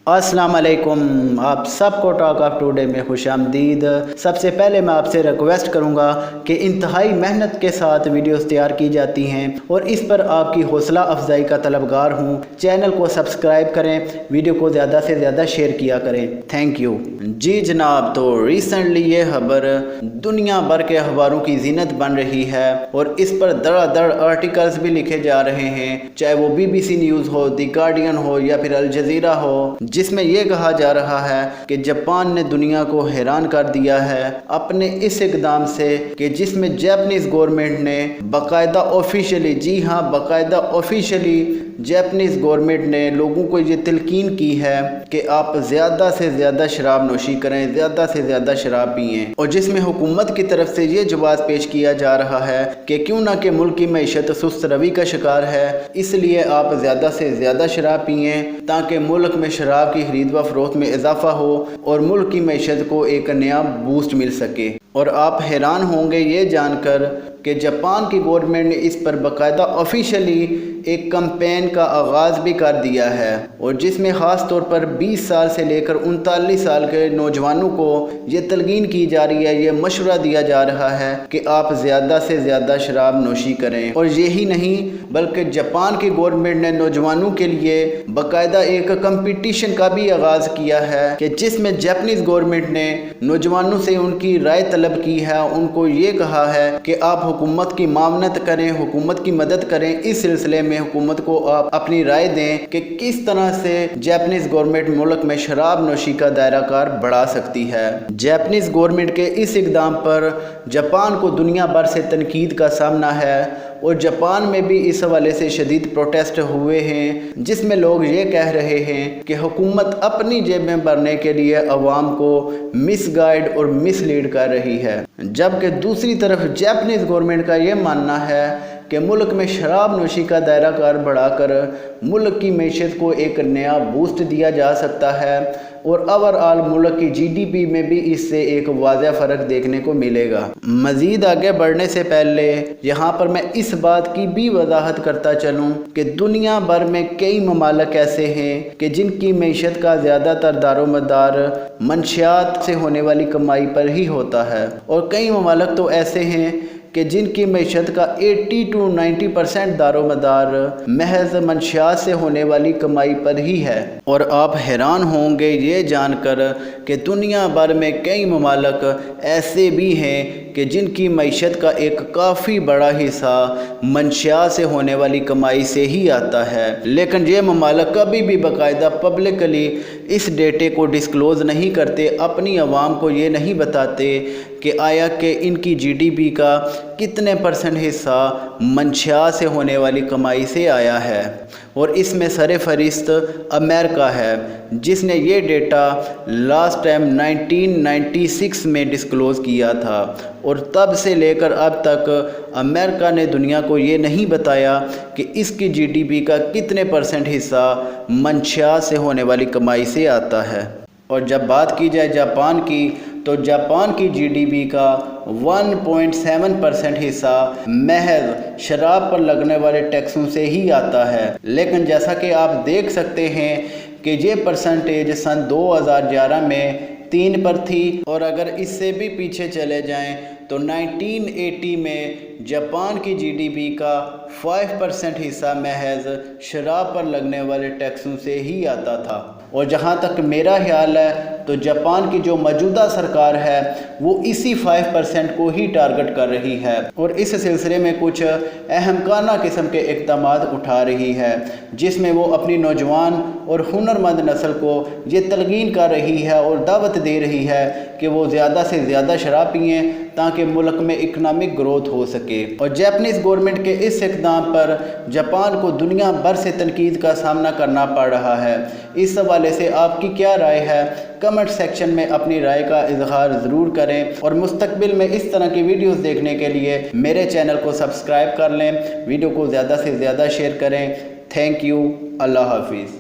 अस्सलाम वालेकुम, आप सबको टॉक ऑफ टुडे में खुश आमदीद। सबसे पहले मैं आपसे रिक्वेस्ट करूंगा कि इंतहाई मेहनत के साथ वीडियोस तैयार की जाती हैं और इस पर आपकी हौसला अफजाई का तलबगार हूं। चैनल को सब्सक्राइब करें, वीडियो को ज़्यादा से ज़्यादा शेयर किया करें। Thank you. जी जनाब, तो रिसेंटली ये खबर दुनिया भर के अखबारों की जीनत बन रही है और इस पर धड़ाधड़ आर्टिकल्स भी लिखे जा रहे हैं, चाहे वो BBC न्यूज़ हो, द गार्डियन हो या फिर अल जज़ीरा हो, जिसमें यह कहा जा रहा है कि जापान ने दुनिया को हैरान कर दिया है अपने इस इकदाम से कि जिसमें जापानीज़ गवर्नमेंट ने बाकायदा ऑफिशियली, जी हाँ बाकायदा ऑफिशियली जापानीज़ गवर्नमेंट ने लोगों को ये तलकीन की है कि आप ज़्यादा से ज़्यादा शराब नोशी करें, ज़्यादा से ज़्यादा शराब पिएँ, और जिसमें हुकूमत की तरफ से ये जवाब पेश किया जा रहा है कि क्यों ना कि मुल्क की मईशत सुस्त रवी का शिकार है, इसलिए आप ज़्यादा से ज़्यादा शराब पिएँ ताकि मुल्क में शराब की खरीद व फरोख्त में इजाफा हो और मुल्क की मईशत को एक नया बूस्ट मिल सके। और आप हैरान होंगे ये जानकर कि जापान की गवर्नमेंट ने इस पर बाकायदा ऑफिशियली एक कैंपेन का आगाज़ भी कर दिया है और जिसमें ख़ास तौर पर 20 साल से लेकर 39 साल के नौजवानों को ये तलकीन की जा रही है, ये मशवरा दिया जा रहा है कि आप ज़्यादा से ज़्यादा शराब नोशी करें। और यही नहीं बल्कि जापान की गवर्नमेंट ने नौजवानों के लिए बाकायदा एक कंपटीशन का भी आगाज़ किया है कि जिसमें जापानीज़ गवर्नमेंट ने नौजवानों से उनकी राय तलब की है, उनको ये कहा है कि आप हुकूमत की मामनत करें, हुकूमत की मदद करें। इस सिलसिले में हुकूमत को आप अपनी राय दें कि किस तरह से जापानीज़ गवर्नमेंट मुल्क में शराब नोशी का दायरा कार बढ़ा सकती है। जापानीज़ गवर्नमेंट के इस इकदाम पर जापान को दुनिया भर से तनकीद का सामना है और जापान में भी इस हवाले से शदीद प्रोटेस्ट हुए हैं, जिसमें लोग ये कह रहे हैं कि हुकूमत अपनी जेबें भरने के लिए अवाम को मिसगाइड और मिसलीड कर रही है, जबकि दूसरी तरफ जापानीज़ गवर्नमेंट का ये मानना है कि मुल्क में शराब नोशी का दायरा कार बढ़ाकर मुल्क की मैशत को एक नया बूस्ट दिया जा सकता है और ओवरऑल मुल्क की GDP में भी इससे एक वाज़ह फ़र्क देखने को मिलेगा। मज़ीद आगे बढ़ने से पहले यहाँ पर मैं इस बात की भी वजाहत करता चलूँ कि दुनिया भर में कई ममालिक ऐसे हैं कि जिनकी मैशत का ज़्यादातर दारोमदार मंशियात से होने वाली कमाई पर ही होता है और कई ममालिक तो ऐसे हैं कि जिनकी मैशत का 80 to 90% दारोमदार महज मंशियात से होने वाली कमाई पर ही है। और आप हैरान होंगे ये जानकर कि दुनिया भर में कई ममालिक ऐसे भी हैं कि जिनकी मैशत का एक काफ़ी बड़ा हिस्सा मंशियात से होने वाली कमाई से ही आता है, लेकिन ये ममालिक कभी भी बाकायदा पब्लिकली इस डेटे को डिस्क्लोज़ नहीं करते, अपनी आवाम को ये नहीं बताते कि आया कि इनकी GDP का कितने % हिस्सा मंशियात से होने वाली कमाई से आया है। और इसमें सरे फहरिस्त अमेरिका है, जिसने ये डेटा लास्ट टाइम 1996 में डिस्क्लोज़ किया था और तब से लेकर अब तक अमेरिका ने दुनिया को ये नहीं बताया कि इसकी GDP का कितने % हिस्सा मंशियात से होने वाली कमाई से आता है। और जब बात की जाए जापान की, तो जापान की GDP का 1.7% हिस्सा महज शराब पर लगने वाले टैक्सों से ही आता है। लेकिन जैसा कि आप देख सकते हैं कि ये परसेंटेज सन 2011 में 3 पर थी और अगर इससे भी पीछे चले जाएं तो 1980 में जापान की GDP का 5% हिस्सा महज शराब पर लगने वाले टैक्सों से ही आता था। और जहाँ तक मेरा ख्याल है तो जापान की जो मौजूदा सरकार है वो इसी 5% को ही टारगेट कर रही है और इस सिलसिले में कुछ अहमकाना किस्म के इक़दामात उठा रही है, जिसमें वो अपनी नौजवान और हुनरमंद नस्ल को ये तलकीन कर रही है और दावत दे रही है कि वो ज़्यादा से ज़्यादा शराब पिएँ ताकि मुल्क में इकनॉमिक ग्रोथ हो सके। और जापानीज़ गवर्नमेंट के इस इक़दाम पर जापान को दुनिया भर से तनकीद का सामना करना पड़ रहा है। इस हवाले से आपकी क्या राय है? कमेंट सेक्शन में अपनी राय का इजहार ज़रूर करें और मुस्तकबिल में इस तरह की वीडियोस देखने के लिए मेरे चैनल को सब्सक्राइब कर लें, वीडियो को ज़्यादा से ज़्यादा शेयर करें। Thank you. अल्लाह हाफिज़।